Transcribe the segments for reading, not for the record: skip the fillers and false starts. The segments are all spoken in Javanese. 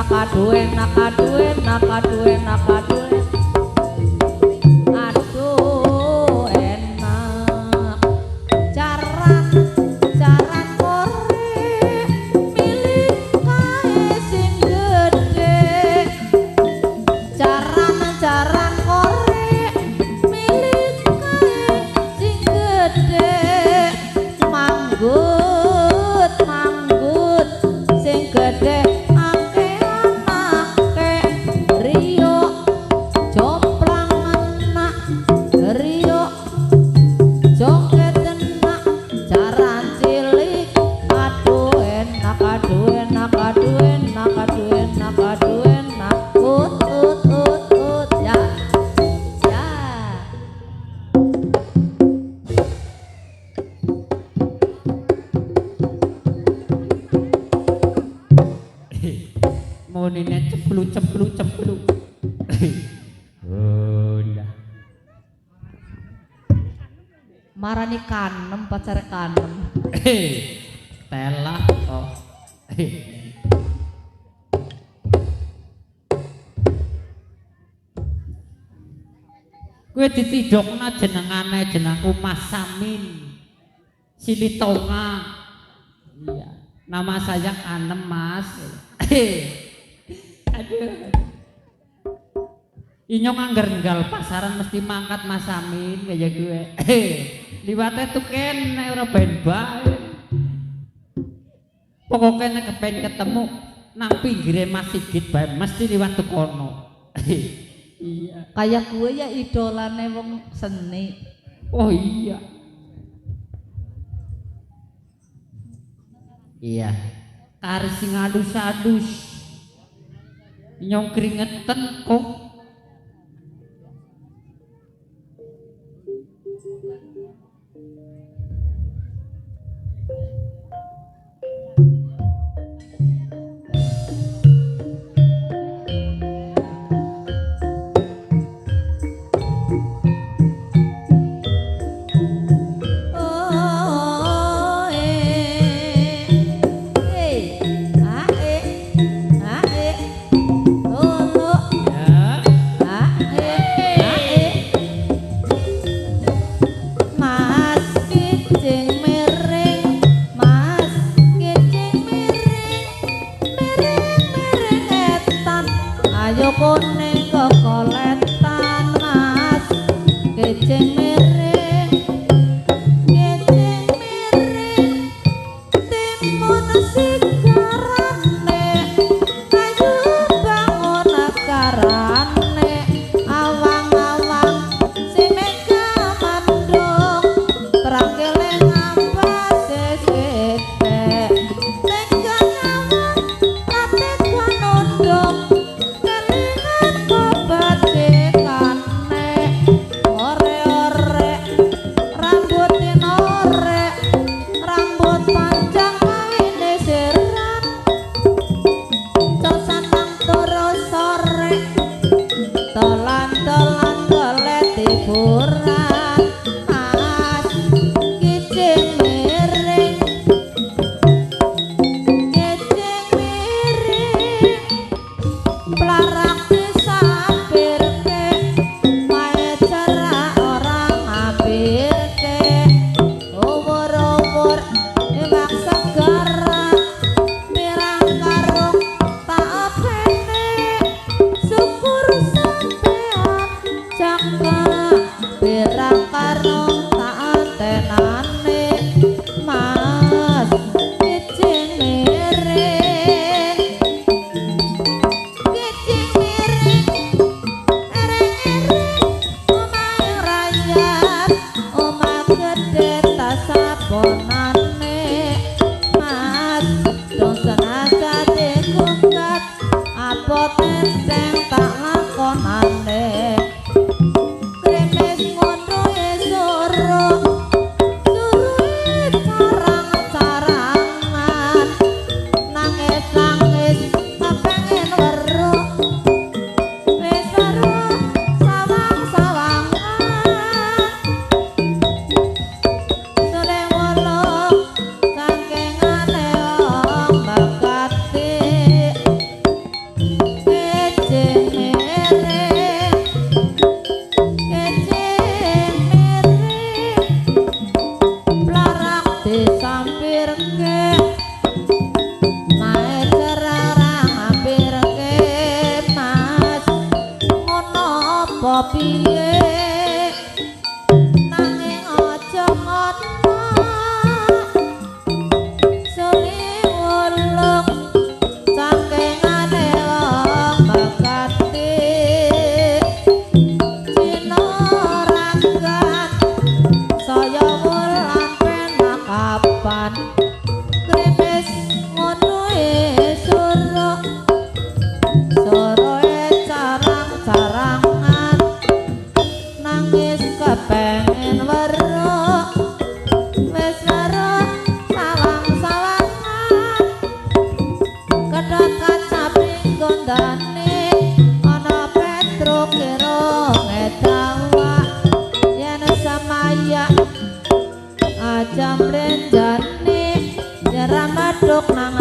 nakaduwen nakaduwen nakaduwen nakaduwen aduh enak jaran jaran korek milik kae sing gede jaran jaran korek milik kae sing gede manggut manggut sing gede ake anake Rio jomplang anak Rio joget enak jaran cilik aduh enak aduh enak aduh enak aduh enak aduh enak ut ya ya monine cemplu. Oh, ndak. marani kanem pacar kanem Telah kok. Kowe ditidokna jenengane jenengku Mas Samin. Silitonga. Iya. Nama saya Kanem Mas. Aduh. Inyong angger nggal pasaran mesti mangkat Mas Samin kaya gue. Liwate tuh kene ora ben bae. Pokoke nek kepen ketemu nang pinggire Mas Sigit bae mesti liwat tuh kono. Iya. kayak gue ya idolane wong seni Oh iya. Iya. Kari sing adus-adus. Nyong keringetan kok. kuning kekoletan mas kecing miring timun sigarane kayu bangun akarane awang-awang si mega mandung trakele ngambase sete tega nyawang ate kanundung rambut panjang kawine sirane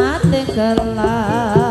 ati gelap